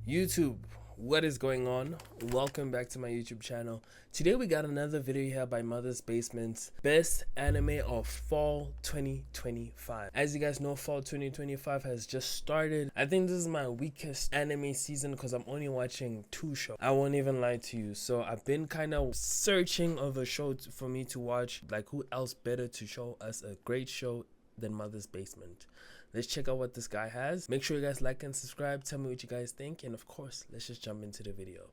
YouTube, what is going on? Welcome back to my YouTube channel. Today we got another video here by Mother's Basement's best anime of fall 2025. As you guys know, fall 2025 has just started. I think this is my weakest anime season because I'm only watching 2 shows. I won't even lie to you. So I've been kind of searching of a show for me to watch. Like, who else better to show us a great show than Mother's Basement? Let's check out what this guy has. Make sure you guys like and subscribe. Tell me what you guys think. And of course, let's just jump into the video.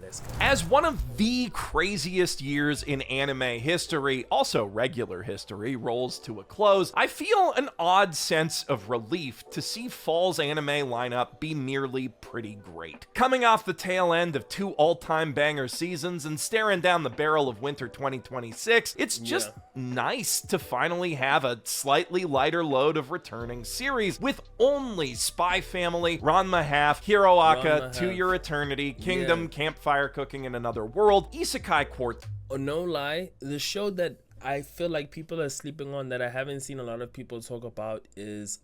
Let's go. As one of the craziest years in anime history, also regular history, rolls to a close, I feel an odd sense of relief to see fall's anime lineup be merely pretty great. Coming off the tail end of 2 all-time banger seasons and staring down the barrel of winter 2026, it's just nice to finally have a slightly lighter load of returning series with only Spy Family, Ranma Half, Hiroaka, To Your Eternity, Kingdom, Campfire Cooking in Another World, Isekai Quartet. Oh, no lie, the show that I feel like people are sleeping on that I haven't seen a lot of people talk about is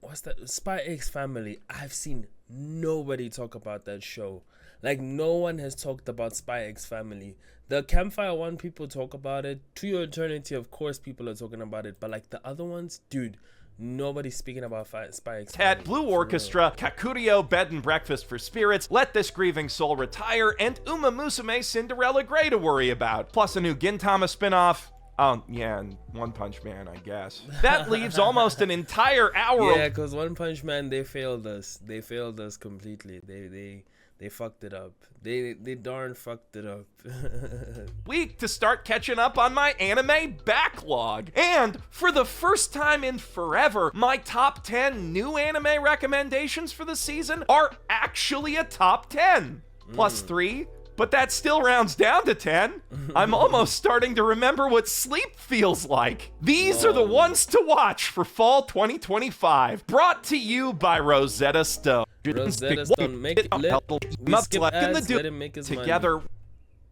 what's that? Spy X Family. I've seen nobody talk about that show. Like, no one has talked about Spy X Family. The Campfire one, people talk about it. To Your Eternity, of course, people are talking about it. But like the other ones, dude, nobody's speaking about Spy X Family. Blue Orchestra, Kakurio, Bed and Breakfast for Spirits, Let This Grieving Soul Retire, and Uma Musume Cinderella Grey to worry about. Plus a new Gintama spinoff. Oh, yeah, and One Punch Man, I guess. That leaves almost an entire hour. Yeah, because One Punch Man, they failed us. They failed us completely. They fucked it up. They darn fucked it up. Week to start catching up on my anime backlog. And for the first time in forever, my top 10 new anime recommendations for the season are actually a top 10. Plus 3. But that still rounds down to 10. I'm almost starting to remember what sleep feels like. These are the ones to watch for fall 2025. Brought to you by Rosetta Stone. Rosetta Stone, make it lit. We skip ads, let him make his together. Money.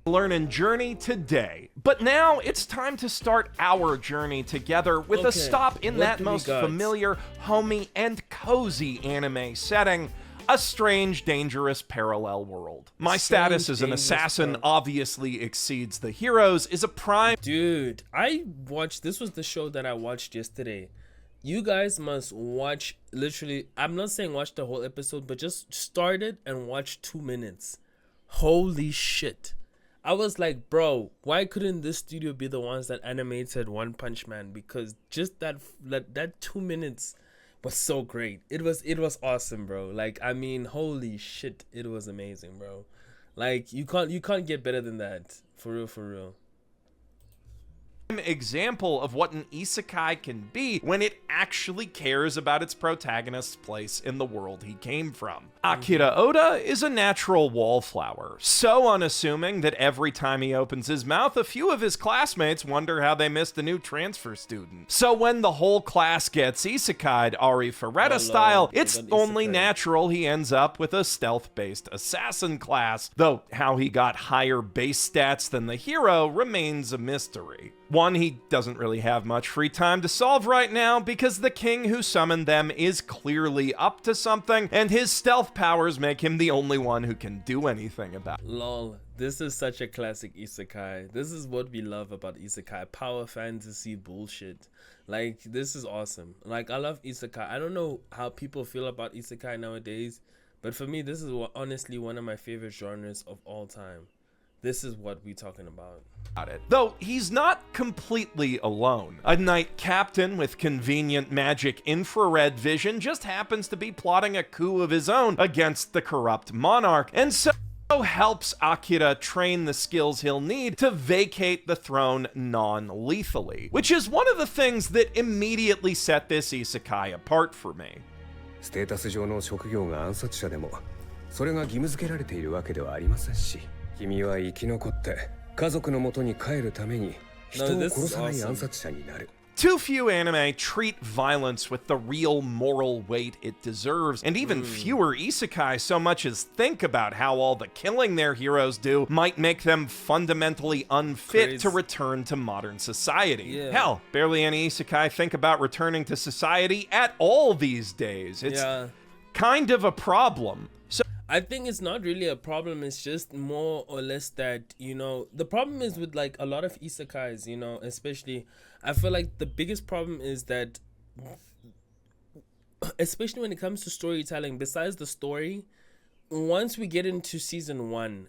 Learn and journey today. But now it's time to start our journey together with a stop in that most familiar, homey, and cozy anime setting. A strange, dangerous parallel world. My status as an assassin obviously exceeds the heroes is a prime. Dude, this was the show that I watched yesterday. You guys must watch, literally, I'm not saying watch the whole episode, but just start it and watch 2 minutes. Holy shit. I was like, bro, why couldn't this studio be the ones that animated One Punch Man? Because just that 2 minutes was so great. It was awesome, bro. Like, I mean, holy shit, it was amazing, bro. Like, you can't get better than that. For real. Example of what an isekai can be when it actually cares about its protagonist's place in the world he came from. Akira Oda is a natural wallflower, so unassuming that every time he opens his mouth, a few of his classmates wonder how they missed a new transfer student. So when the whole class gets isekai'd Ari Ferretta style, it's only natural he ends up with a stealth-based assassin class, though how he got higher base stats than the hero remains a mystery. One, he doesn't really have much free time to solve right now because the king who summoned them is clearly up to something, and his stealth powers make him the only one who can do anything about it. Lol, this is such a classic isekai. This is what we love about isekai. Power fantasy bullshit. Like, this is awesome. Like, I love isekai. I don't know how people feel about isekai nowadays, but for me, this is honestly one of my favorite genres of all time. This is what we're talking about. Though he's not completely alone. A knight captain with convenient magic infrared vision just happens to be plotting a coup of his own against the corrupt monarch, and so helps Akira train the skills he'll need to vacate the throne non-lethally, which is one of the things that immediately set this isekai apart for me. ステータス上の職業が暗殺者でも、それが義務付けられているわけではありませんし、君は生き残って家族の元に帰るために人を殺さない暗殺者になる。 Too few anime treat violence with the real moral weight it deserves, and even fewer isekai so much as think about how all the killing their heroes do might make them fundamentally unfit to return to modern society. Hell, barely any isekai think about returning to society at all these days. It's kind of a problem. So I think it's not really a problem. It's just more or less that, you know, the problem is with like a lot of isekais, you know, especially I feel like the biggest problem is that, especially when it comes to storytelling, besides the story, once we get into season 1,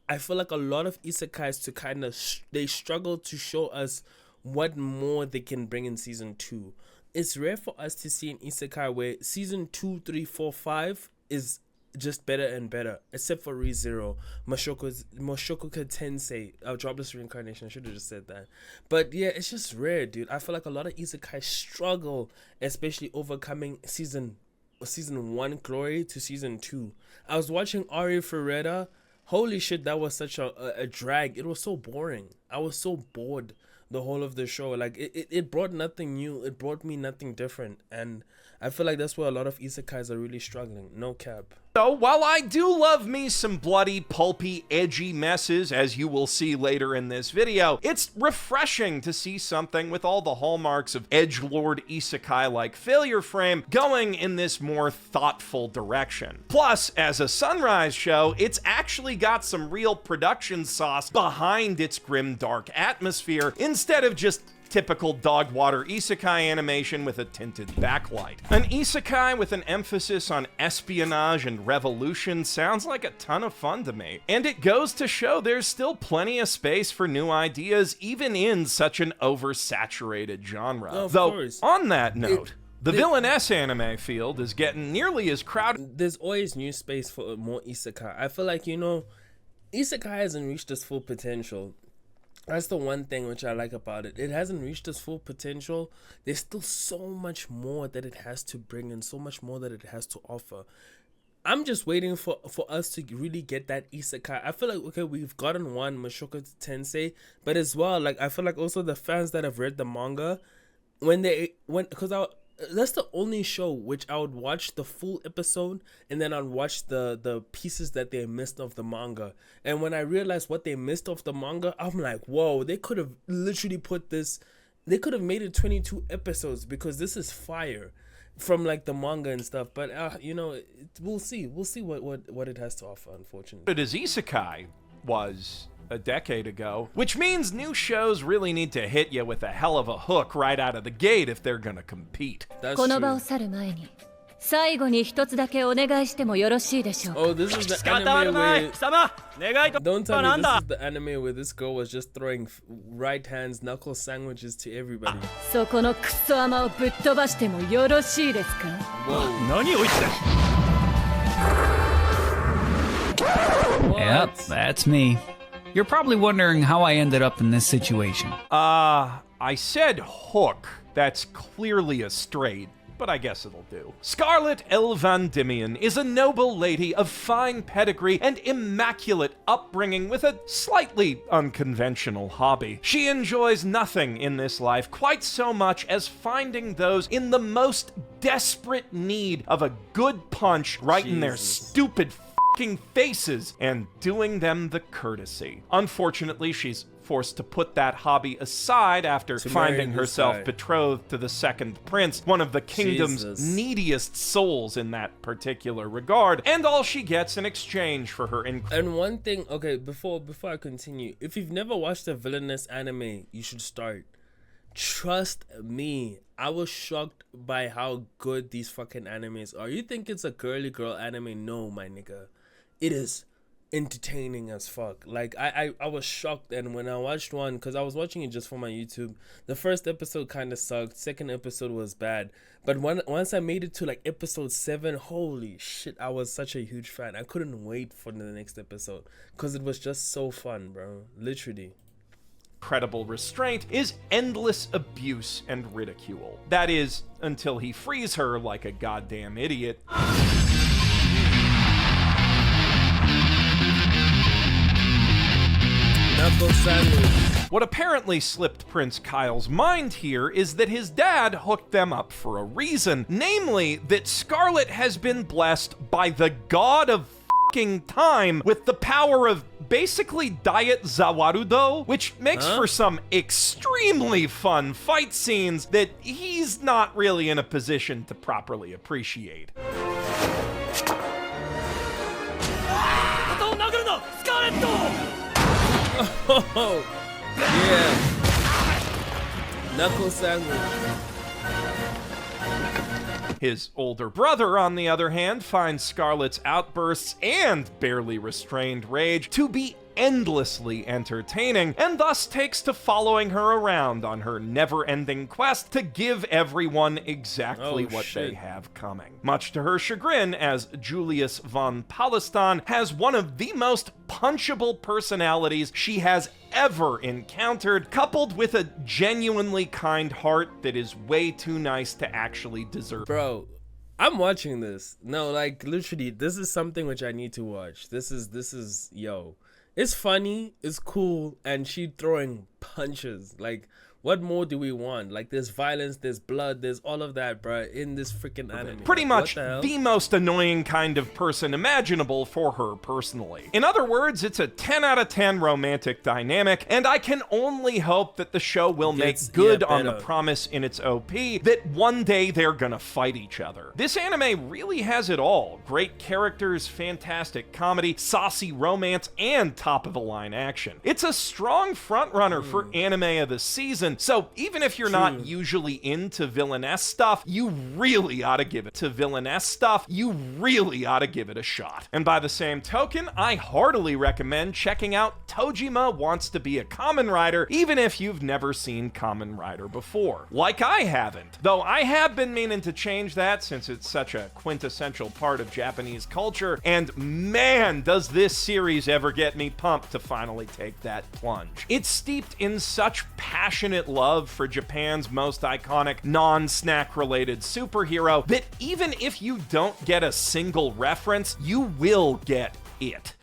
I feel like a lot of isekais to kind of they struggle to show us what more they can bring in season 2. It's rare for us to see an isekai where season 2, 3, 4, 5 is just better and better, except for ReZero, Mushoku Tensei, Jobless Reincarnation. I should have just said that. But yeah, it's just rare, dude. I feel like a lot of isekai struggle, especially overcoming season 1 glory to season 2. I was watching Ari Ferreira. Holy shit, that was such a drag. It was so boring. I was so bored the whole of the show. Like it brought nothing new. It brought me nothing different, and I feel like that's where a lot of isekais are really struggling. No cap. So, while I do love me some bloody, pulpy, edgy messes, as you will see later in this video, it's refreshing to see something with all the hallmarks of edgelord isekai-like Failure Frame going in this more thoughtful direction. Plus, as a Sunrise show, it's actually got some real production sauce behind its grim, dark atmosphere, instead of just typical dog water isekai animation with a tinted backlight. An isekai with an emphasis on espionage and revolution sounds like a ton of fun to me. And it goes to show there's still plenty of space for new ideas, even in such an oversaturated genre. Of Though, course. on that note, the villainess anime field is getting nearly as crowded. There's always new space for more isekai. I feel like, you know, isekai hasn't reached its full potential. That's the one thing which I like about it. It hasn't reached its full potential. There's still so much more that it has to bring and so much more that it has to offer. I'm just waiting for us to really get that isekai. I feel like, okay, we've gotten one, Mushoku Tensei, but as well, like, I feel like also the fans that have read the manga, that's the only show which I would watch the full episode and then I'd watch the pieces that they missed of the manga. And when I realized what they missed of the manga, I'm like, whoa, they could have literally they could have made it 22 episodes because this is fire from like the manga and stuff. But you know, we'll see what it has to offer, unfortunately. But as isekai was a decade ago, which means new shows really need to hit you with a hell of a hook right out of the gate if they're gonna compete. That's この場を true. 去る前に最後に一つだけお願いしてもよろしいでしょうか。 Oh, this is the 仕方ある anime まい where 貴様願いと don't tell は me なん this だ is the anime where this girl was just throwing right hands knuckle sandwiches to everybody. そこのクソ甘をぶっ飛ばしてもよろしいですか。 Whoa. 何を言って Yep, that's me. You're probably wondering how I ended up in this situation. I said hook. That's clearly a straight, but I guess it'll do. Scarlett Elvandimian is a noble lady of fine pedigree and immaculate upbringing with a slightly unconventional hobby. She enjoys nothing in this life quite so much as finding those in the most desperate need of a good punch right in their Jesus. stupid faces and doing them the courtesy. Unfortunately, she's forced to put that hobby aside after To finding marry this herself guy. betrothed to the second prince, one of the kingdom's Jesus. neediest souls in that particular regard, and all she gets in exchange for her And one thing, okay, before I continue, if you've never watched a villainous anime, you should start. Trust me, I was shocked by how good these fucking animes are. You think it's a girly girl anime? No, my nigga. It is entertaining as fuck. Like I was shocked, and when I watched one, because I was watching it just for my YouTube, the first episode kind of sucked, second episode was bad, but once I made it to like episode 7, holy shit, I was such a huge fan. I couldn't wait for the next episode because it was just so fun, bro. Literally. incredible restraint is endless abuse and ridicule. That is, until he frees her like a goddamn idiot. Knuckle sandwich. What apparently slipped Prince Kyle's mind here is that his dad hooked them up for a reason, namely that Scarlett has been blessed by the god of fucking time with the power of basically Diet Zawarudo, which makes for some extremely fun fight scenes that he's not really in a position to properly appreciate. Oh, yeah. Knuckle sandwich. His older brother, on the other hand, finds Scarlett's outbursts and barely restrained rage to be endlessly entertaining, and thus takes to following her around on her never-ending quest to give everyone exactly what they have coming. Much to her chagrin, as Julius von Palestine has one of the most punchable personalities she has ever encountered, coupled with a genuinely kind heart that is way too nice to actually deserve. Bro, I'm watching this. No, like literally, this is something which I need to watch. This is yo. It's funny, it's cool, and she throwing punches. Like, what more do we want? Like, there's violence, there's blood, there's all of that, bruh, in this freaking anime. Pretty like, much the most annoying kind of person imaginable for her personally. In other words, it's a 10 out of 10 romantic dynamic, and I can only hope that the show will make good on the promise in its OP that one day they're gonna fight each other. This anime really has it all. Great characters, fantastic comedy, saucy romance, and top-of-the-line action. It's a strong frontrunner for anime of the season, so even if you're not usually into villainess stuff, you really ought to give it a shot. And by the same token, I heartily recommend checking out Tojima Wants to Be a Kamen Rider, even if you've never seen Kamen Rider before. Like I haven't, though I have been meaning to change that since it's such a quintessential part of Japanese culture, and man, does this series ever get me pumped to finally take that plunge. It's steeped in such passionate love for Japan's most iconic non-snack related superhero that even if you don't get a single reference, you will get it.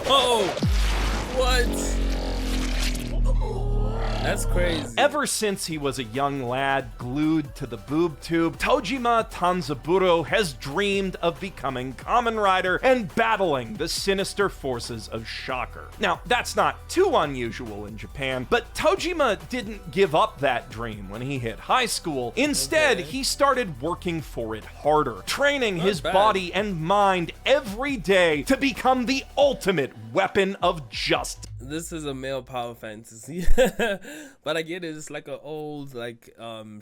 Oh, what? That's crazy. Ever since he was a young lad glued to the boob tube, Tojima Tanzaburo has dreamed of becoming Kamen Rider and battling the sinister forces of Shocker. Now, that's not too unusual in Japan, but Tojima didn't give up that dream when he hit high school. Instead, he started working for it harder, training his body and mind every day to become the ultimate weapon of justice. This is a male power fantasy. But I get it. It's like an old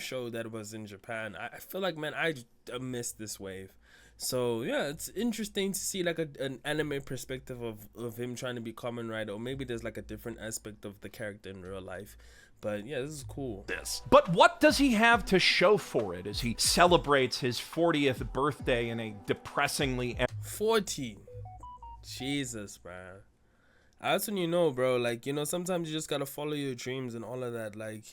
show that was in Japan. I feel like, man, I missed this wave. So yeah, it's interesting to see like an anime perspective of him trying to be Kamen Rider, or maybe there's like a different aspect of the character in real life. But yeah, this is cool. But what does he have to show for it as he celebrates his 40th birthday in a depressingly 40? Jesus, bro. That's when you know, bro, like, you know, sometimes you just gotta follow your dreams and all of that. Like,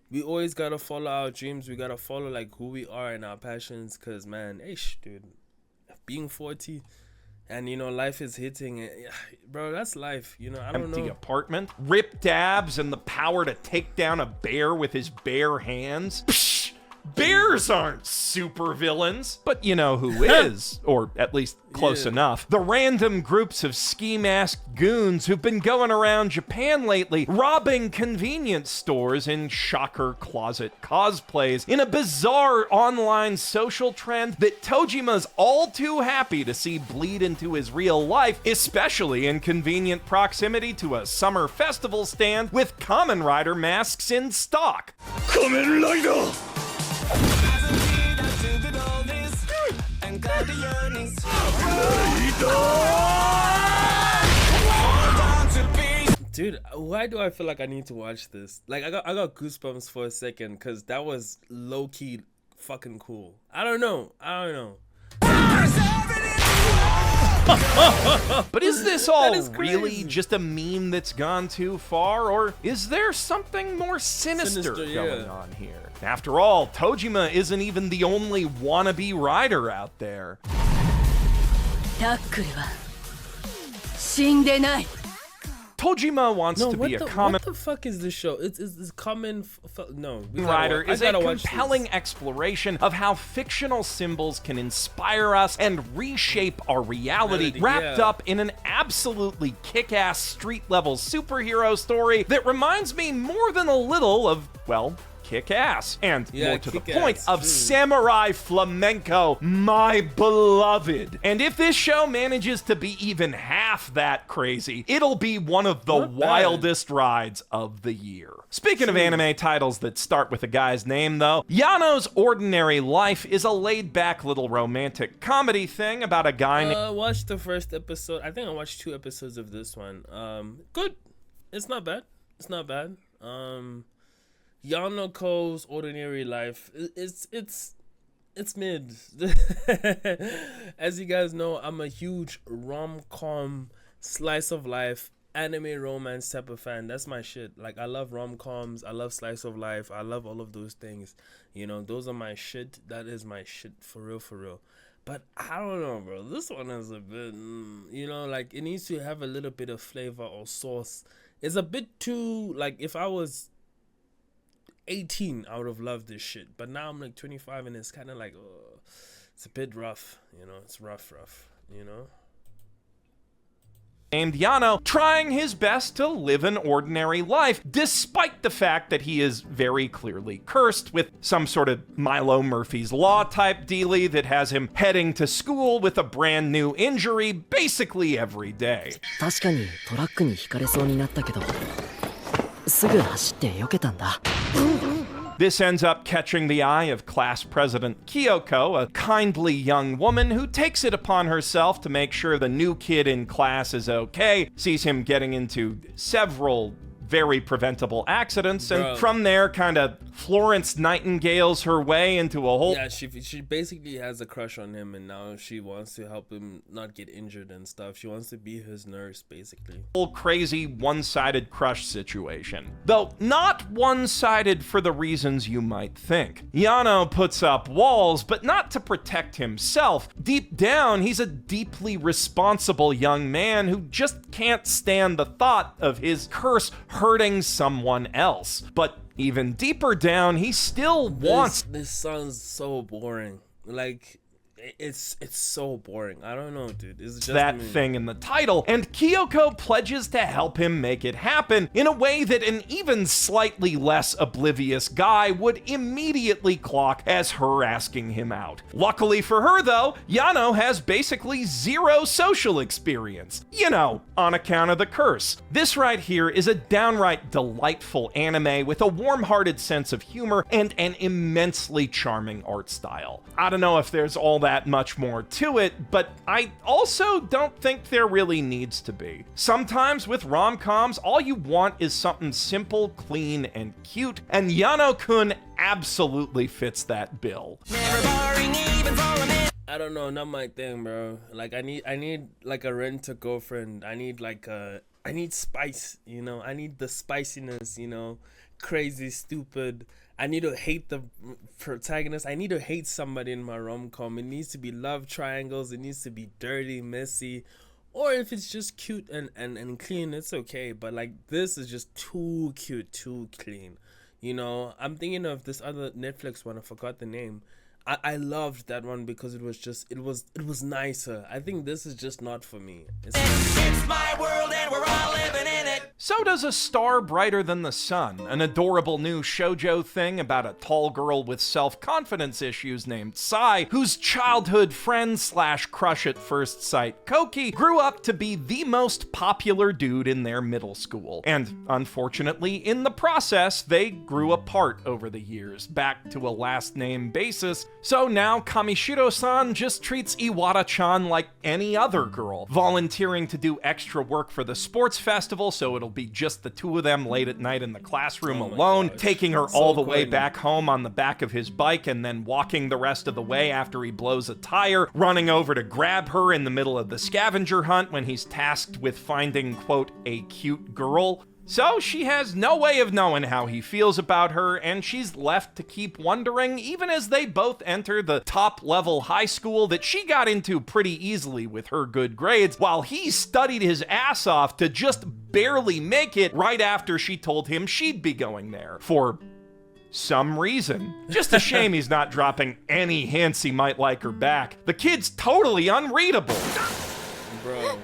we always gotta follow our dreams. We gotta follow, like, who we are and our passions. Because, man, dude, being 40 and, you know, life is hitting, bro, that's life. You know, I don't know. Empty apartment, ripped abs, and the power to take down a bear with his bare hands. Psh! Bears aren't super villains, but you know who is, or at least close enough. The random groups of ski-masked goons who've been going around Japan lately, robbing convenience stores in Shocker closet cosplays in a bizarre online social trend that Tojima's all too happy to see bleed into his real life, especially in convenient proximity to a summer festival stand with Kamen Rider masks in stock. Kamen Rider! Dude, why do I feel like I need to watch this? Like, I got goosebumps for a second because that was low-key fucking cool. I don't know. But is this all really just a meme that's gone too far, or is there something more sinister going on here? After all, Tojima isn't even the only wannabe rider out there. Tojima wants to be a common what the fuck is this show? It's common. No, writer is a watch compelling this. exploration of how fictional symbols can inspire us and reshape our reality, wrapped up in an absolutely kick-ass street-level superhero story that reminds me more than a little of, well, kick-ass, and more to the point, of samurai flamenco, my beloved. And if this show manages to be even half that crazy, it'll be one of the wildest rides of the year. Speaking of anime titles that start with a guy's name, though, Yano's Ordinary Life is a laid-back little romantic comedy thing about a guy I watched the first episode. I think I watched 2 episodes of this one. Good. It's not bad. It's not bad. Yano Ko's Ordinary Life, it's mid. As you guys know, I'm a huge rom-com, slice of life, anime romance type of fan. That's my shit. Like, I love rom-coms, I love slice of life, I love all of those things. You know, those are my shit. That is my shit, for real, for real. But I don't know, bro. This one is a bit, you know, like, it needs to have a little bit of flavor or sauce. It's a bit too, like, if I was 18, I would have loved this shit, but now I'm like 25 and it's kind of like, oh, it's a bit rough, you know. It's rough, you know. Named Yano, trying his best to live an ordinary life, despite the fact that he is very clearly cursed with some sort of Milo Murphy's Law type dealie that has him heading to school with a brand new injury basically every day. 確かにトラックにひかれそうになったけど、すぐ走って避けたんだ。This ends up catching the eye of class president Kyoko, a kindly young woman who takes it upon herself to make sure the new kid in class is okay, sees him getting into several very preventable accidents, and from there kind of Florence Nightingales her way into a whole... Yeah, she basically has a crush on him, and now she wants to help him not get injured and stuff. She wants to be his nurse, basically. Whole crazy one-sided crush situation. Though not one-sided for the reasons you might think. Yano puts up walls, but not to protect himself. Deep down, he's a deeply responsible young man who just can't stand the thought of his curse hurting someone else. But even deeper down, he still wants... This sounds so boring. Like, it's so boring. I don't know, dude. It's just that thing in the title, and Kyoko pledges to help him make it happen in a way that an even slightly less oblivious guy would immediately clock as her asking him out. Luckily for her, though, Yano has basically zero social experience, you know, on account of the curse. This right here is a downright delightful anime with a warm-hearted sense of humor and an immensely charming art style. I don't know if there's all that much more to it, but I also don't think there really needs to be. Sometimes with rom-coms, all you want is something simple, clean, and cute, and Yano-kun absolutely fits that bill. I don't know, not my thing, bro. Like, I need like a rent-a-girlfriend. I need spice, you know. I need the spiciness, you know. Crazy, stupid. I need to hate the protagonist. I need to hate somebody in my rom-com. It needs to be love triangles. It needs to be dirty, messy. Or if it's just cute and clean, it's okay. But like, this is just too cute, too clean. You know, I'm thinking of this other Netflix one. I forgot the name. I loved that one because it was nicer. I think this is just not for me. It's my world and we're all living in it. So does A Star Brighter Than the Sun, an adorable new shoujo thing about a tall girl with self-confidence issues named Sai, whose childhood friend slash crush at first sight Koki grew up to be the most popular dude in their middle school. And unfortunately, in the process, they grew apart over the years, back to a last name basis. So now Kamishiro-san just treats Iwata-chan like any other girl, volunteering to do extra work for the sports festival so it'll be just the two of them late at night in the classroom alone, taking her all the way back home on the back of his bike and then walking the rest of the way after he blows a tire, running over to grab her in the middle of the scavenger hunt when he's tasked with finding, quote, a cute girl. So she has no way of knowing how he feels about her, and she's left to keep wondering, even as they both enter the top-level high school that she got into pretty easily with her good grades, while he studied his ass off to just barely make it right after she told him she'd be going there. For some reason. Just a shame he's not dropping any hints he might like her back. The kid's totally unreadable. Bro.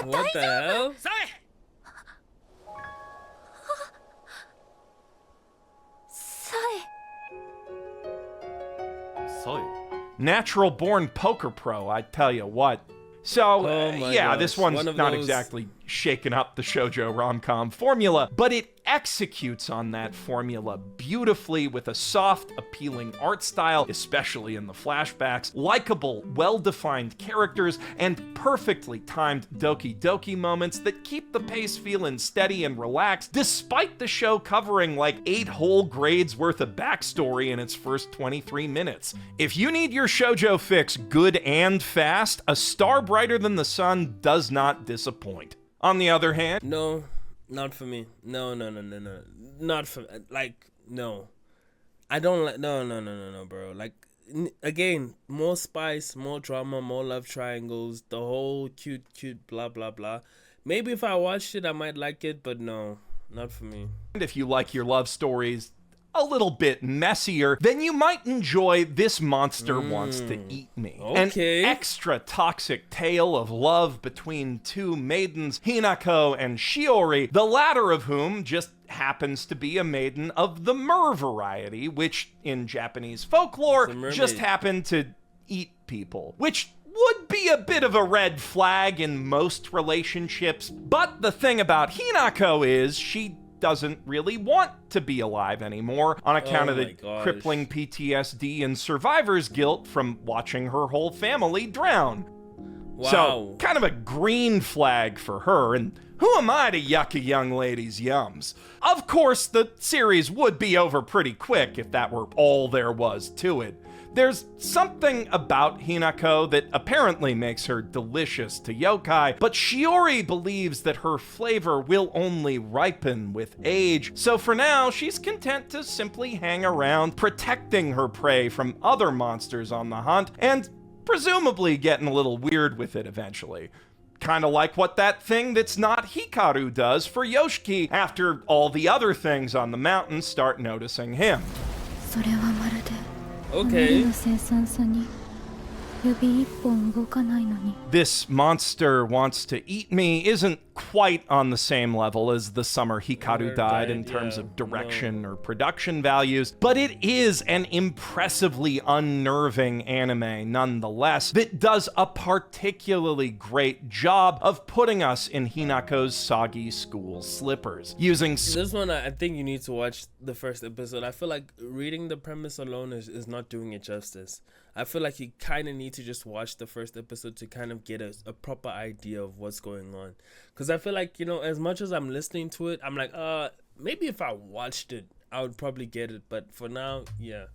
What the hell? Natural born poker pro, I tell you what. So, yeah, gosh. this one's One of not those- exactly shaking up the shoujo rom-com formula, but it executes on that formula beautifully with a soft, appealing art style, especially in the flashbacks, likable, well-defined characters, and perfectly timed Doki Doki moments that keep the pace feeling steady and relaxed, despite the show covering like 8 whole grades worth of backstory in its first 23 minutes. If you need your shoujo fix good and fast, A Star Brighter Than the Sun does not disappoint. On the other hand, No, not for me. No. Not for, like, no. I don't like, no, bro. Like, again, more spice, more drama, more love triangles, the whole cute, blah, blah, blah. Maybe if I watched it, I might like it, but no, not for me. if you like your love stories a little bit messier, then you might enjoy This Monster Wants to Eat Me. Okay. An extra toxic tale of love between two maidens, Hinako and Shiori, the latter of whom just happens to be a maiden of the mer variety, which in Japanese folklore It's a mermaid. just happen to eat people, which would be a bit of a red flag in most relationships. But the thing about Hinako is she doesn't really want to be alive anymore on account of Oh the my gosh. crippling PTSD and survivor's guilt from watching her whole family drown. Wow. So, kind of a green flag for her, and who am I to yuck a young lady's yums? Of course, the series would be over pretty quick if that were all there was to it. There's something about Hinako that apparently makes her delicious to yokai, but Shiori believes that her flavor will only ripen with age, so for now, she's content to simply hang around, protecting her prey from other monsters on the hunt, and presumably getting a little weird with it eventually. Kind of like what that thing that's not Hikaru does for Yoshiki after all the other things on the mountain start noticing him. それはまるで Okay. の生産さに指一本動かないのに This Monster Wants to Eat Me isn't quite on the same level as the summer Hikaru died in terms of direction or production values, but it is an impressively unnerving anime nonetheless that does a particularly great job of putting us in Hinako's soggy school slippers, using This one, I think you need to watch the first episode. I feel like reading the premise alone is not doing it justice. I feel like you kind of need to just watch the first episode to kind of get a proper idea of what's going on. Because I feel like, you know, as much as I'm listening to it, I'm like, maybe if I watched it, I would probably get it. But for now, yeah.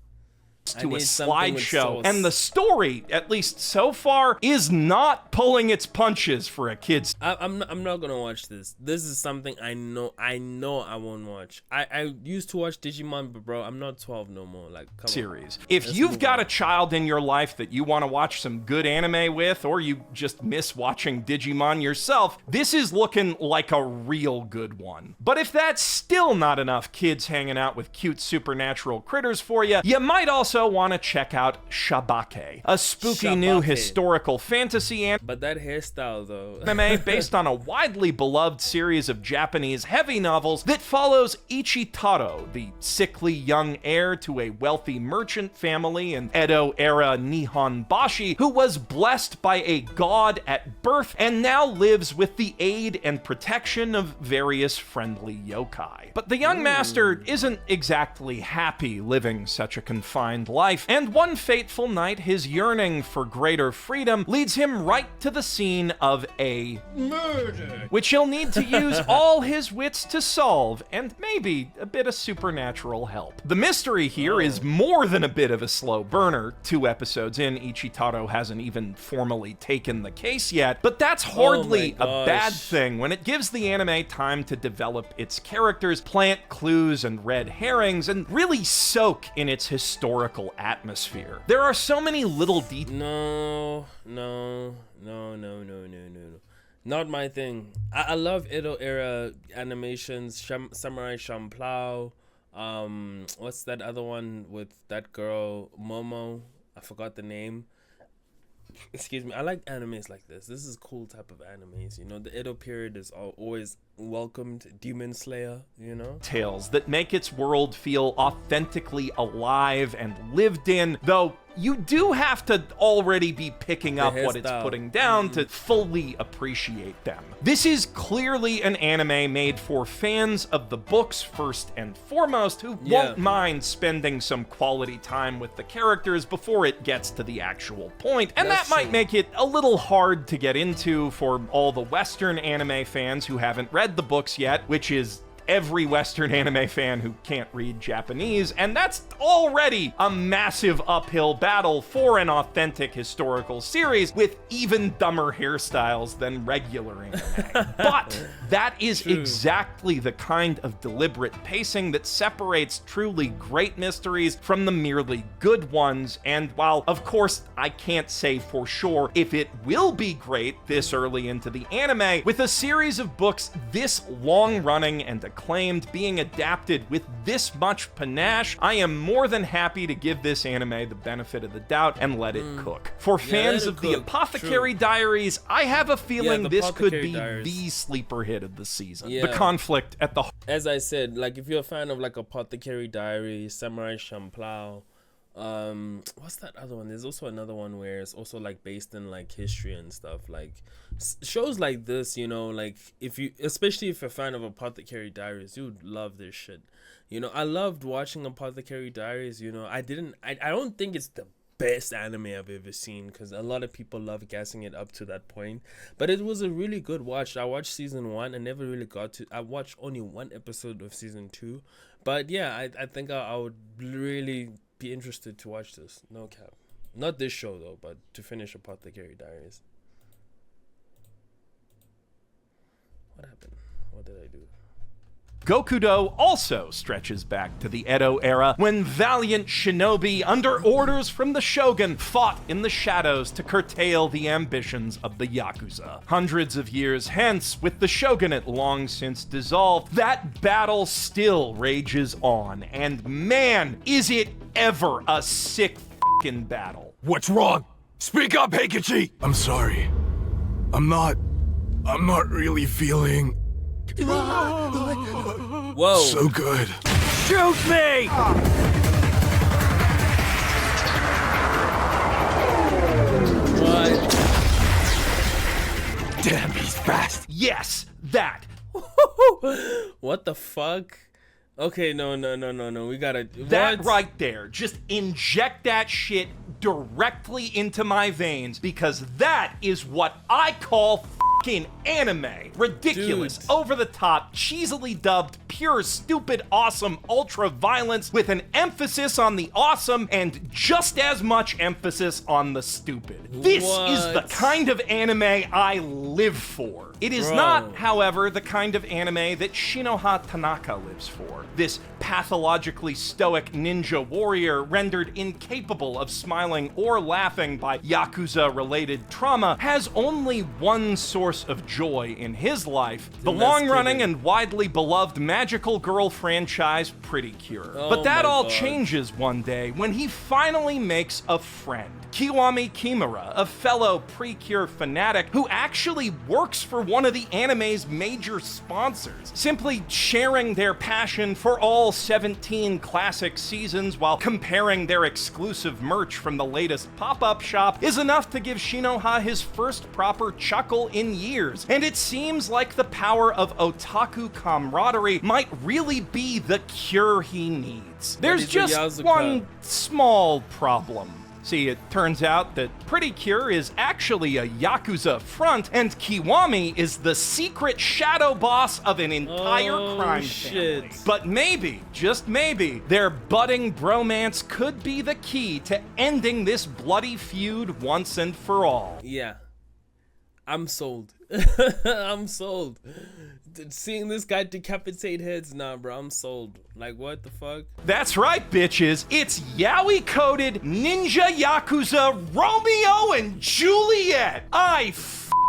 I to a need something with slideshow, sauce. and the story, at least so far, is not pulling its punches for a kid's I'm not gonna watch this. This is something I know I won't watch. I used to watch Digimon, but bro, I'm not 12 no more. Like, come on. series. If Let's you've move got on. a child in your life that you want to watch some good anime with, or you just miss watching Digimon yourself, this is looking like a real good one. But if that's still not enough kids hanging out with cute supernatural critters for you, you might also want to check out Shabake, a spooky new Shabake. historical fantasy But that hairstyle though. anime based on a widely beloved series of Japanese heavy novels that follows Ichitaro, the sickly young heir to a wealthy merchant family in Edo-era Nihonbashi, who was blessed by a god at birth and now lives with the aid and protection of various friendly yokai. But the young master isn't exactly happy living such a confined life, and one fateful night his yearning for greater freedom leads him right to the scene of a murder, which he'll need to use all his wits to solve, and maybe a bit of supernatural help. The mystery here is more than a bit of a slow burner. 2 episodes in, Ichitaro hasn't even formally taken the case yet, but that's hardly my a bad gosh. thing when it gives the anime time to develop its characters, plant clues and red herrings, and really soak in its historical atmosphere. There are so many little details No. Not my thing. I love Edo era animations, Samurai Champloo. What's that other one with that girl, Momo? I forgot the name. Excuse me. I like animes like this. This is cool type of animes. You know, the Edo period is always welcomed. Demon Slayer, you know? Tales that make its world feel authentically alive and lived in, though you do have to already be picking up what it's putting down to fully appreciate them. This is clearly an anime made for fans of the books first and foremost, who won't mind spending some quality time with the characters before it gets to the actual point. And that might make it a little hard to get into for all the Western anime fans who haven't read the books yet, which is every Western anime fan who can't read Japanese, and that's already a massive uphill battle for an authentic historical series with even dumber hairstyles than regular anime. But that is exactly the kind of deliberate pacing that separates truly great mysteries from the merely good ones, and while, of course, I can't say for sure if it will be great this early into the anime, with a series of books this long-running and acclaimed being adapted with this much panache, I am more than happy to give this anime the benefit of the doubt and let it cook. For fans of the Apothecary Diaries, I have a feeling this could be the sleeper hit of the season. The conflict at the... As I said, like, if you're a fan of like Apothecary Diaries, Samurai Champloo, what's that other one? There's also another one where it's also like based in like history and stuff. Like shows like this, you know, like especially if you're a fan of Apothecary Diaries, you would love this shit. You know, I loved watching Apothecary Diaries. You know, I don't think it's the best anime I've ever seen, because a lot of people love gassing it up to that point, but it was a really good watch. I watched season 1 and never really I watched only 1 episode of season 2, but yeah, I think I would really be interested to watch this. No cap. Not this show though, but to finish Apothecary Diaries. What happened? What did I do? Gokudo also stretches back to the Edo era, when valiant shinobi under orders from the shogun fought in the shadows to curtail the ambitions of the Yakuza. Hundreds of years hence, with the shogunate long since dissolved, that battle still rages on, and man, is it ever a sick f***ing battle. What's wrong? Speak up, Heikichi! I'm sorry. I'm not really feeling... Whoa. So good. Shoot me! What? Damn, he's fast. Yes, that. What the fuck? Okay, no. We gotta... That right there. Just inject that shit directly into my veins, because that is what I call fucking anime. Ridiculous, over the top, cheesily dubbed, pure, stupid, awesome, ultra violence with an emphasis on the awesome and just as much emphasis on the stupid. This is the kind of anime I live for. It is not, however, the kind of anime that Shinoha Tanaka lives for. This pathologically stoic ninja warrior rendered incapable of smiling or laughing by Yakuza-related trauma has only one source of joy in his life, the long-running and widely beloved magical girl franchise Pretty Cure. But that all changes one day when he finally makes a friend. Kiwami Kimura, a fellow Precure fanatic who actually works for one of the anime's major sponsors, simply sharing their passion for all 17 classic seasons while comparing their exclusive merch from the latest pop-up shop is enough to give Shinoha his first proper chuckle in years, and it seems like the power of otaku camaraderie might really be the cure he needs. There's just one small problem. See, it turns out that Pretty Cure is actually a Yakuza front, and Kiwami is the secret shadow boss of an entire crime family. But maybe, just maybe, their budding bromance could be the key to ending this bloody feud once and for all. Yeah. I'm sold. I'm sold. Seeing this guy decapitate heads, nah, bro, I'm sold. Like, what the fuck? That's right, bitches. It's yaoi-coded Ninja Yakuza Romeo and Juliet. I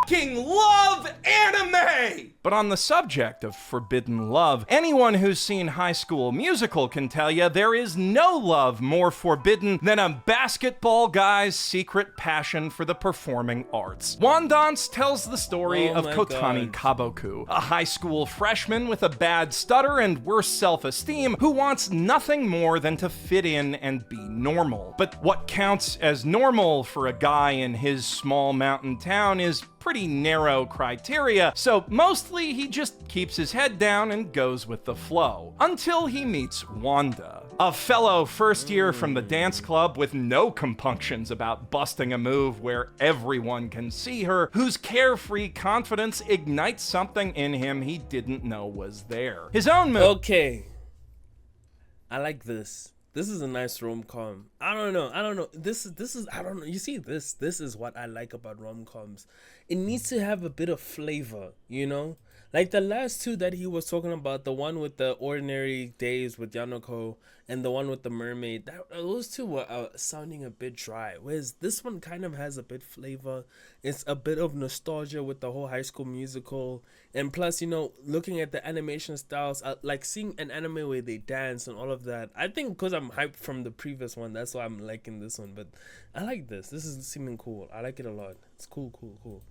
fucking love anime! But on the subject of forbidden love, anyone who's seen High School Musical can tell you there is no love more forbidden than a basketball guy's secret passion for the performing arts. Wandance tells the story of Kotani Kaboku, a high school freshman with a bad stutter and worse self-esteem who wants nothing more than to fit in and be normal. But what counts as normal for a guy in his small mountain town is pretty narrow criteria, so mostly he just keeps his head down and goes with the flow. Until he meets Wanda, a fellow first year from the dance club with no compunctions about busting a move where everyone can see her, whose carefree confidence ignites something in him he didn't know was there. His own move. Okay. I like this. This is a nice rom-com. I don't know. This is I don't know. You see, this is what I like about rom-coms. It needs to have a bit of flavor, you know? Like the last two that he was talking about, the one with the Ordinary Days with Yanoko and the one with the mermaid, those two were sounding a bit dry. Whereas this one kind of has a bit flavor. It's a bit of nostalgia with the whole High School Musical. And plus, you know, looking at the animation styles, like seeing an anime where they dance and all of that. I think because I'm hyped from the previous one, that's why I'm liking this one. But I like this. This is seeming cool. I like it a lot. It's cool.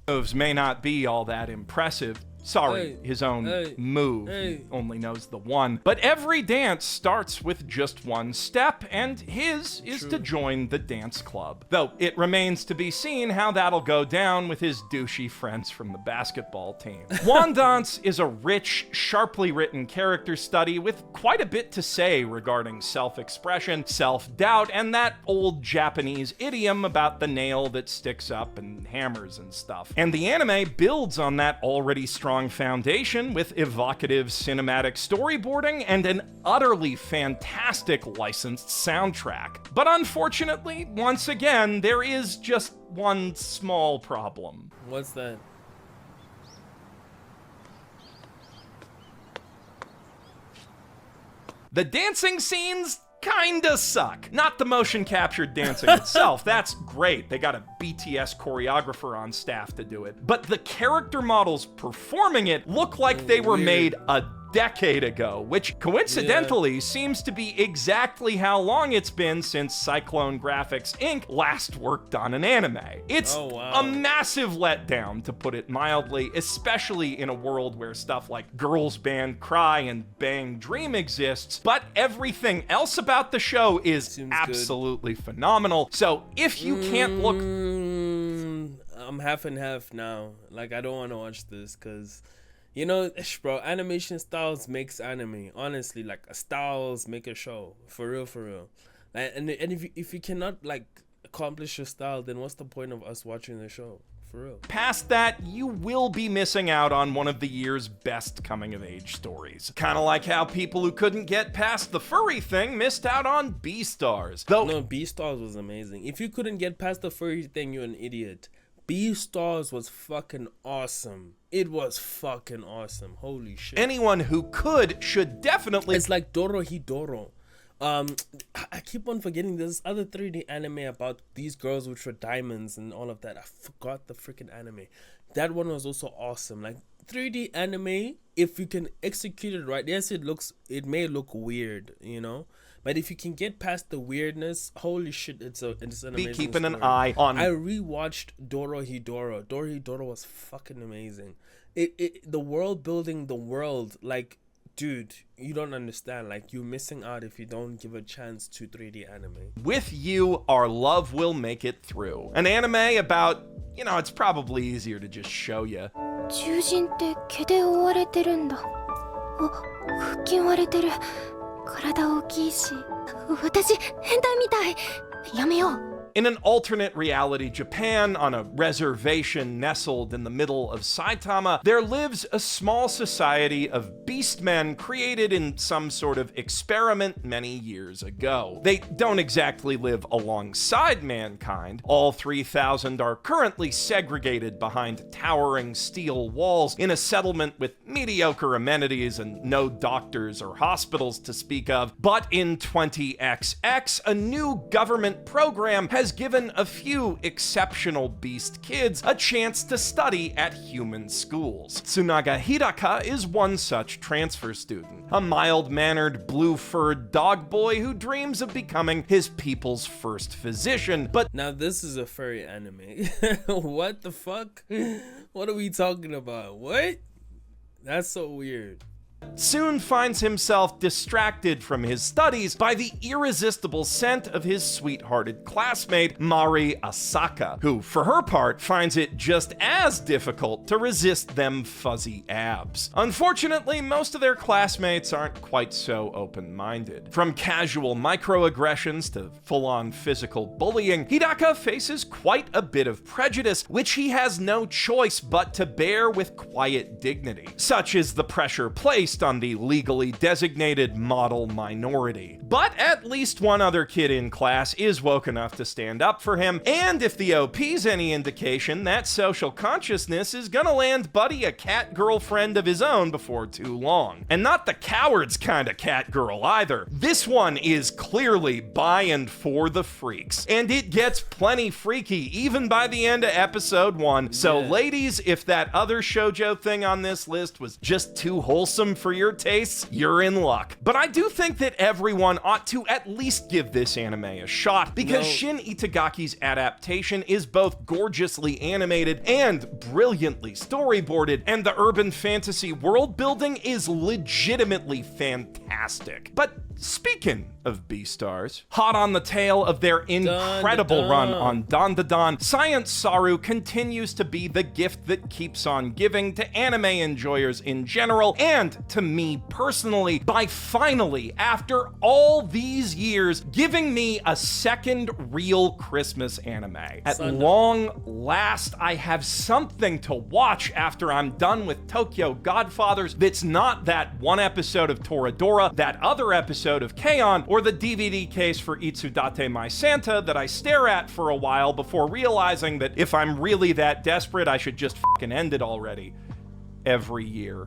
Moves may not be all that impressive. Sorry, Hey, his own move. hey. He only knows the one. But every dance starts with just one step, and his is to join the dance club. Though it remains to be seen how that'll go down with his douchey friends from the basketball team. Wandance is a rich, sharply written character study with quite a bit to say regarding self-expression, self-doubt, and that old Japanese idiom about the nail that sticks up and hammers and stuff. And the anime builds on that already strong foundation with evocative cinematic storyboarding and an utterly fantastic licensed soundtrack. But unfortunately, once again, there is just one small problem. What's that? The dancing scenes kinda suck. Not the motion captured dancing itself, that's great. They got a BTS choreographer on staff to do it. But the character models performing it look like they were made a decade ago, which coincidentally seems to be exactly how long it's been since Cyclone Graphics Inc. last worked on an anime. It's a massive letdown, to put it mildly, especially in a world where stuff like Girls Band Cry and Bang Dream exists, but everything else about the show is absolutely phenomenal. So if you can't look... I'm half and half now. Like, I don't want to watch this because... You know, bro, animation styles makes anime. Honestly, like styles make a show. For real. And if you cannot like accomplish your style, then what's the point of us watching the show? For real. Past that, you will be missing out on one of the year's best coming-of-age stories. Kind of like how people who couldn't get past the furry thing missed out on Beastars. Though no, Beastars was amazing. If you couldn't get past the furry thing, you're an idiot. Beastars was fucking awesome. It was fucking awesome. Holy shit. Anyone who could should definitely... It's like Dorohedoro. I keep on forgetting this other 3D anime about these girls which were diamonds and all of that. I forgot the freaking anime. That one was also awesome. Like 3D anime, if you can execute it right, yes, it may look weird, you know, but if you can get past the weirdness, holy shit, it's an amazing be keeping story. an eye on... I rewatched Dorohedoro. Dorohedoro was fucking amazing. The world building, like, dude, you don't understand. Like, you're missing out if you don't give a chance to 3D anime. With you, our love will make it through. An anime about, you know, it's probably easier to just show you. 獣人って毛で覆われてるんだ。腹筋割れてる。体大きいし。私変態みたい。やめよう。 In an alternate reality Japan, on a reservation nestled in the middle of Saitama, there lives a small society of beastmen created in some sort of experiment many years ago. They don't exactly live alongside mankind. All 3,000 are currently segregated behind towering steel walls in a settlement with mediocre amenities and no doctors or hospitals to speak of. But in 20XX, a new government program has has given a few exceptional beast kids a chance to study at human schools. Tsunaga Hidaka is one such transfer student, a mild-mannered, blue-furred dog boy who dreams of becoming his people's first physician, but now this is a furry anime. What the fuck? What are we talking about? What? That's so weird. soon finds himself distracted from his studies by the irresistible scent of his sweethearted classmate, Mari Asaka, who, for her part, finds it just as difficult to resist them fuzzy abs. Unfortunately, most of their classmates aren't quite so open-minded. From casual microaggressions to full-on physical bullying, Hidaka faces quite a bit of prejudice, which he has no choice but to bear with quiet dignity. Such is the pressure placed on the legally designated model minority. But at least one other kid in class is woke enough to stand up for him, and if the OP's any indication, that social consciousness is gonna land Buddy a cat girlfriend of his own before too long. And not the coward's kind of cat girl either. This one is clearly by and for the freaks, and it gets plenty freaky even by the end of episode 1. So ladies, if that other shoujo thing on this list was just too wholesome for your tastes, you're in luck. But I do think that everyone ought to at least give this anime a shot, because Shin Itagaki's adaptation is both gorgeously animated and brilliantly storyboarded, and the urban fantasy world building is legitimately fantastic. But speaking of Beastars, hot on the tail of their incredible run on Dandadan, Science Saru continues to be the gift that keeps on giving to anime enjoyers in general, and to me personally, by finally, after all these years, giving me a second real Christmas anime. At long last, I have something to watch after I'm done with Tokyo Godfathers that's not that one episode of Toradora, that other episode of K-On!, or the DVD case for Itsudate My Santa that I stare at for a while before realizing that if I'm really that desperate, I should just fucking end it already. Every year.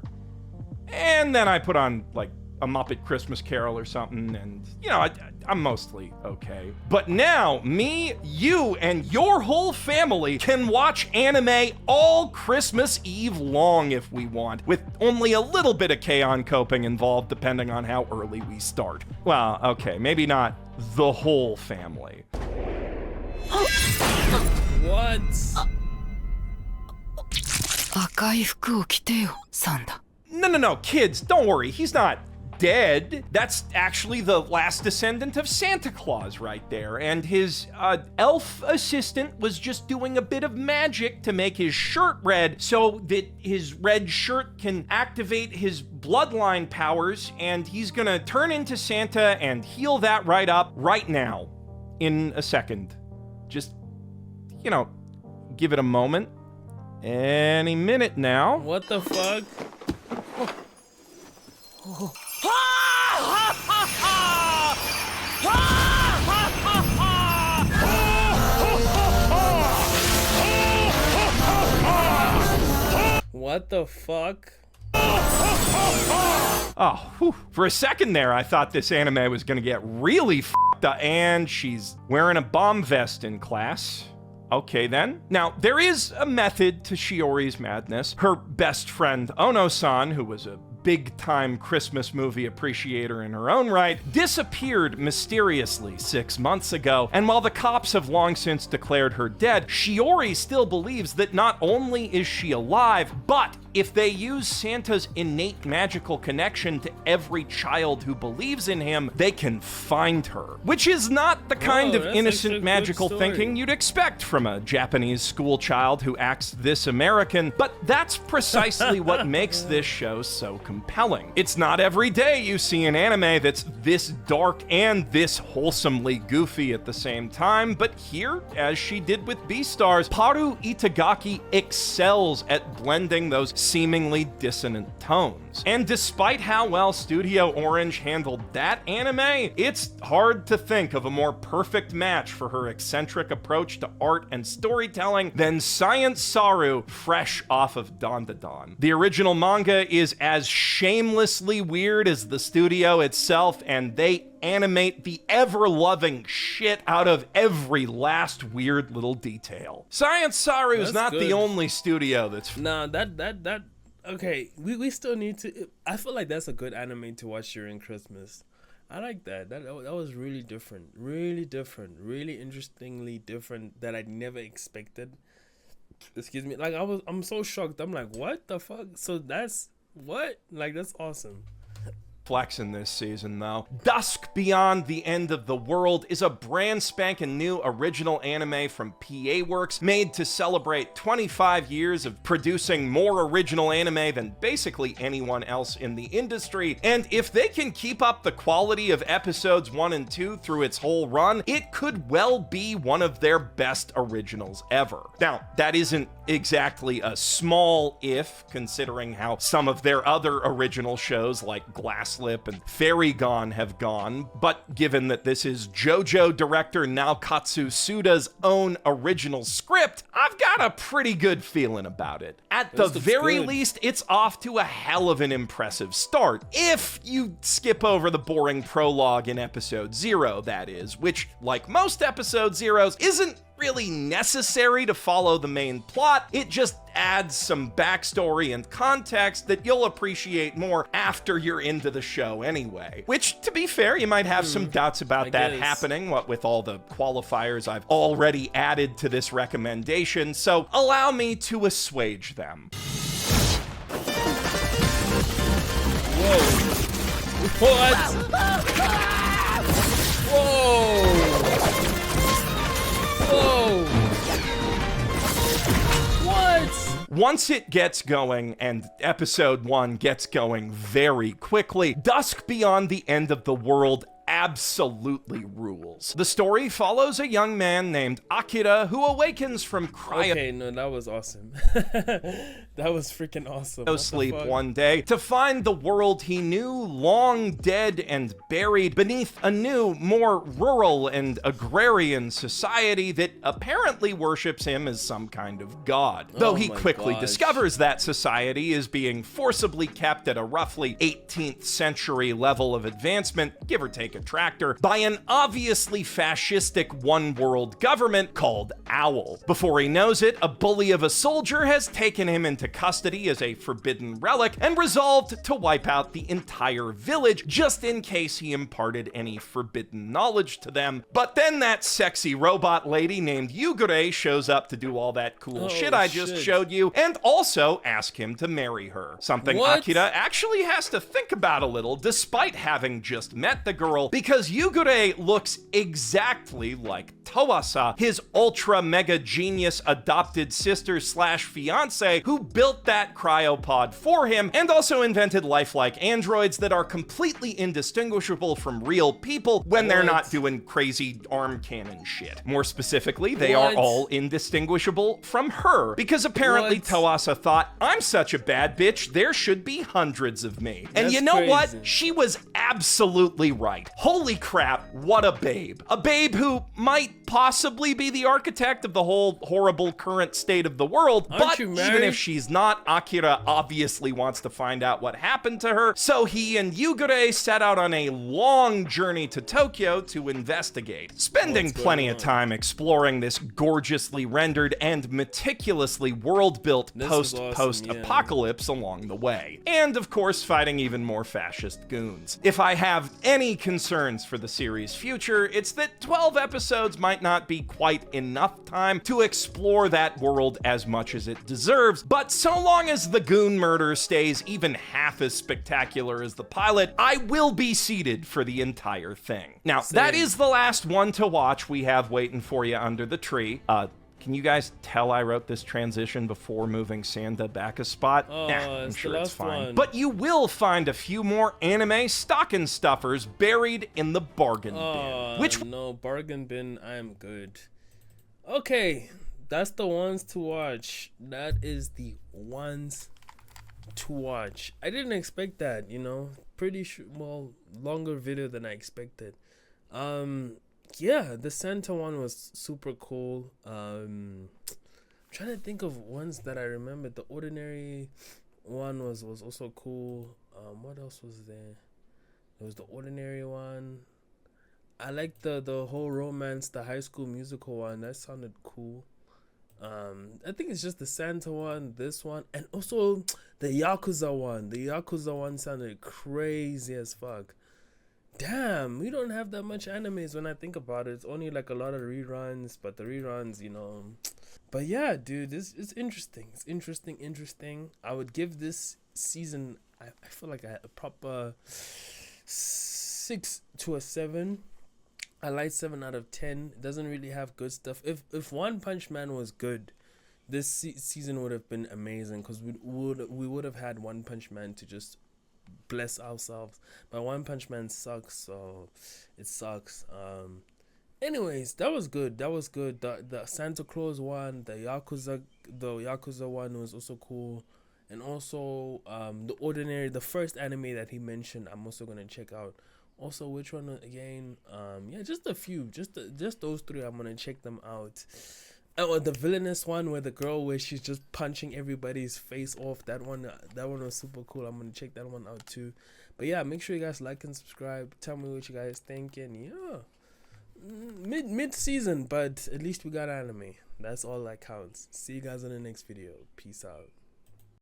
And then I put on, like, a Muppet Christmas Carol or something, and, you know, I'm mostly okay. But now, me, you, and your whole family can watch anime all Christmas Eve long if we want, with only a little bit of K-On! Coping involved depending on how early we start. Well, okay, maybe not the whole family. What? 赤い服を着てよ、サンタ。 No, kids, don't worry, he's not dead. That's actually the last descendant of Santa Claus right there, and his elf assistant was just doing a bit of magic to make his shirt red so that his red shirt can activate his bloodline powers, and he's gonna turn into Santa and heal that right up right now, in a second. Just, you know, give it a moment. Any minute now. What the fuck? What the fuck? Oh, whew. For a second there, I thought this anime was gonna get really f***ed up, and she's wearing a bomb vest in class. Okay then. Now, there is a method to Shiori's madness. Her best friend, Ono-san, who was a big-time Christmas movie appreciator in her own right, disappeared mysteriously 6 months ago, and while the cops have long since declared her dead, Shiori still believes that not only is she alive, but if they use Santa's innate magical connection to every child who believes in him, they can find her. Which is not the kind of innocent magical thinking you'd expect from a Japanese school child who acts this American, but that's precisely what makes this show so compelling. It's not every day you see an anime that's this dark and this wholesomely goofy at the same time, but here, as she did with Beastars, Paru Itagaki excels at blending those seemingly dissonant tones. And despite how well Studio Orange handled that anime, it's hard to think of a more perfect match for her eccentric approach to art and storytelling than Science Saru, fresh off of Dandadan. The original manga is as shamelessly weird as the studio itself, and they animate the ever-loving shit out of every last weird little detail. Science Saru is not the only studio that's... Nah, that okay, we still need to... I feel like that's a good anime to watch during Christmas. I like that. That was really different. Really different. Really interestingly different that I never expected. Excuse me. Like, I'm so shocked. I'm like, what the fuck? So that's... What? Like, that's awesome. Flexing this season, though. Dusk Beyond the End of the World is a brand spanking new original anime from PA Works, made to celebrate 25 years of producing more original anime than basically anyone else in the industry. And if they can keep up the quality of episodes 1 and 2 through its whole run, it could well be one of their best originals ever. Now, that isn't exactly a small if, considering how some of their other original shows like Glasslip and Fairy Gone have gone, but given that this is JoJo director Naokatsu Suda's own original script, I've got a pretty good feeling about it. At the very least, it's off to a hell of an impressive start, if you skip over the boring prologue in episode 0, that is, which, like most episode 0s, isn't really necessary to follow the main plot. It just adds some backstory and context that you'll appreciate more after you're into the show anyway. Which, to be fair, you might have some doubts about that happening, what with all the qualifiers I've already added to this recommendation, so allow me to assuage them. Whoa. What? Whoa. Whoa! What? Once it gets going, and episode 1 gets going very quickly, Dusk Beyond the End of the World absolutely rules. The story follows a young man named Akira who awakens from Okay, no, that was awesome. That was freaking awesome. Sleep one day to find the world he knew long dead and buried beneath a new, more rural and agrarian society that apparently worships him as some kind of god. Though he quickly discovers that society is being forcibly kept at a roughly 18th century level of advancement, give or take a tractor, by an obviously fascistic one-world government called Owl. Before he knows it, a bully of a soldier has taken him into custody as a forbidden relic and resolved to wipe out the entire village just in case he imparted any forbidden knowledge to them. But then that sexy robot lady named Yugure shows up to do all that cool shit I just showed you, and also ask him to marry her. Something Akira actually has to think about a little, despite having just met the girl, because Yugure looks exactly like Toasa, his ultra mega genius adopted sister slash fiance, who built that cryopod for him and also invented lifelike androids that are completely indistinguishable from real people when they're not doing crazy arm cannon shit. More specifically, they are all indistinguishable from her, because apparently Toasa thought, I'm such a bad bitch, there should be hundreds of me. And you know what? She was absolutely right. Holy crap, what a babe. A babe who might possibly be the architect of the whole horrible current state of the world, but even if she's not, Akira obviously wants to find out what happened to her, so he and Yugure set out on a long journey to Tokyo to investigate, spending plenty of time exploring this gorgeously rendered and meticulously world-built post-apocalypse along the way, and of course fighting even more fascist goons. If I have any concerns for the series' future, it's that 12 episodes might not be quite enough time to explore that world as much as it deserves, but so long as the goon murder stays even half as spectacular as the pilot, I will be seated for the entire thing. Now, that is the last one to watch we have waiting for you under the tree. Can you guys tell I wrote this transition before moving Sanda back a spot? I'm sure it's fine. But you will find a few more anime stocking stuffers buried in the bargain bin. Which no, bargain bin, I'm good. Okay, that's the ones to watch. That is the ones to watch. I didn't expect that, you know. Pretty sure, well, longer video than I expected. Yeah, the Santa one was super cool. I'm trying to think of ones that I remember. The Ordinary one was also cool. What else was there? There was the Ordinary one. I like the whole romance, the High School Musical one. That sounded cool. I think it's just the Santa one, this one, and also the Yakuza one. The Yakuza one sounded crazy as fuck. Damn, we don't have that much animes when I think about it. It's only like a lot of reruns, but the reruns, you know. But yeah, dude, this is interesting. It's interesting. I would give this season, I feel like a proper 6 to a 7. I like 7 out of 10. It doesn't really have good stuff. If One Punch Man was good, this season would have been amazing, because we would have had One Punch Man to just bless ourselves. But One Punch Man sucks, so it sucks. Anyways, that was good. The Santa Claus one, the Yakuza one was also cool. And also the Ordinary, the first anime that he mentioned, I'm also gonna check out. Also, which one again? Yeah, just a few, just those 3. I'm gonna check them out. Oh, the Villainous one, where the girl, where she's just punching everybody's face off. That one was super cool. I'm gonna check that one out too. But yeah, make sure you guys like and subscribe. Tell me what you guys think. And yeah, mid season, but at least we got anime. That's all that counts. See you guys in the next video. Peace out.